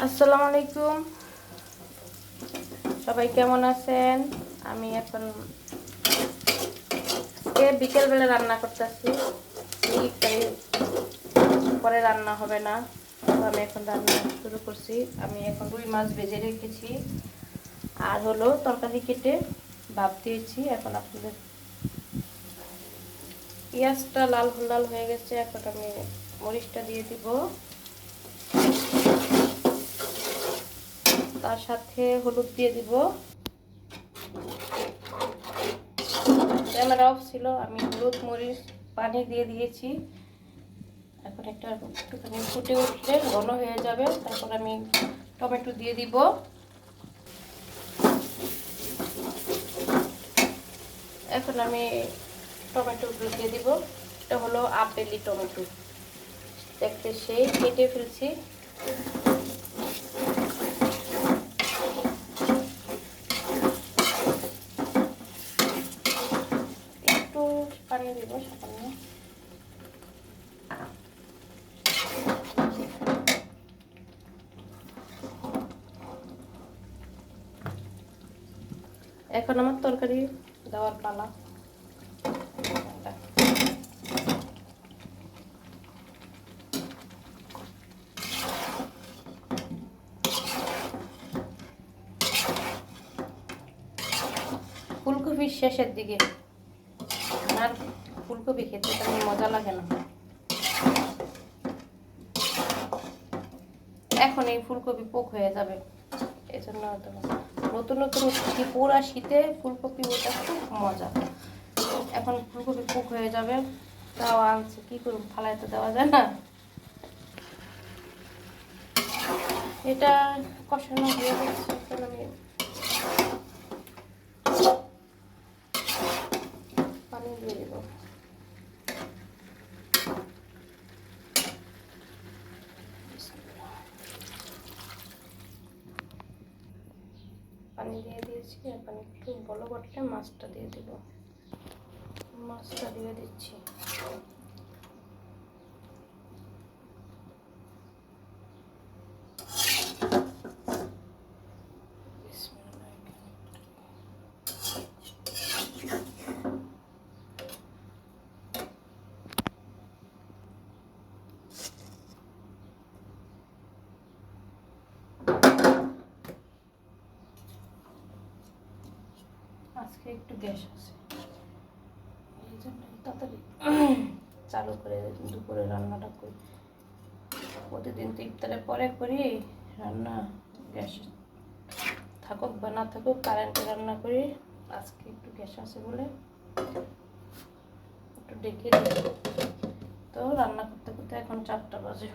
আসসালামু আলাইকুম, সবাই কেমন আছেন? আমি এখন বিকেলবেলা রান্না করতেছি। পরে রান্না হবে না, তো আমি এখন রান্না শুরু করছি। আমি এখন রুই মাছ ভেজে রেখেছি আর হলো তরকারি কেটে ভাপ দিয়েছি। এখন আপনাদের পেঁয়াজটা লাল লাল হয়ে গেছে, এখন আমি মরিচটা দিয়ে দিব, তার সাথে হলুদ দিয়ে দিব। ক্যামেরা অফ ছিল, আমি হলুদ মরিচ পানি দিয়ে দিয়েছি। এখন একটুখানি ফুটে উঠলে ঘন হয়ে যাবে, তারপর আমি টমেটো দিয়ে দিব। এখন আমি টমেটোগুলো দিয়ে দিব। এটা হলো আপেলি টমেটো, দেখতে সেই কেটে ফেলছি। একটু পানি দিব সামান্য। এখন আমার তরকারি দেওয়ার পালা। ফুলকপির শেষের দিকে, আর ফুলকপি খেতে তেমন মজা লাগে না। এখন এই ফুলকপি পোক হয়ে যাবে, এই জন্য নতুন নতুন পুরা শীতে ফুলকপি ওটা খুব মজা। এখন ফুলকপি পোক হয়ে যাবে, তাও আনছে, কি করুন, ফালাই তো দেওয়া যায় না। এটা কষানো হয়ে যাচ্ছে, এখন আমি পানি দিয়ে দেব। পানি দিয়ে দিয়েছি, এখন একটু বলো করতে মাছটা দিয়ে দেব। মাছটা দিয়ে দিচ্ছি। আজকে একটু গ্যাস আছে, এই জন্য তাড়াতাড়ি চালু করে দুপুরে রান্নাটা করি। প্রতিদিন তো ইফতারের পরে করি রান্না, গ্যাস থাকুক বা না থাকুক কারেন্টে রান্না করি। আজকে একটু গ্যাস আছে বলে একটু ডেকে দিই। তো রান্না করতে করতে এখন 4টা বাজে।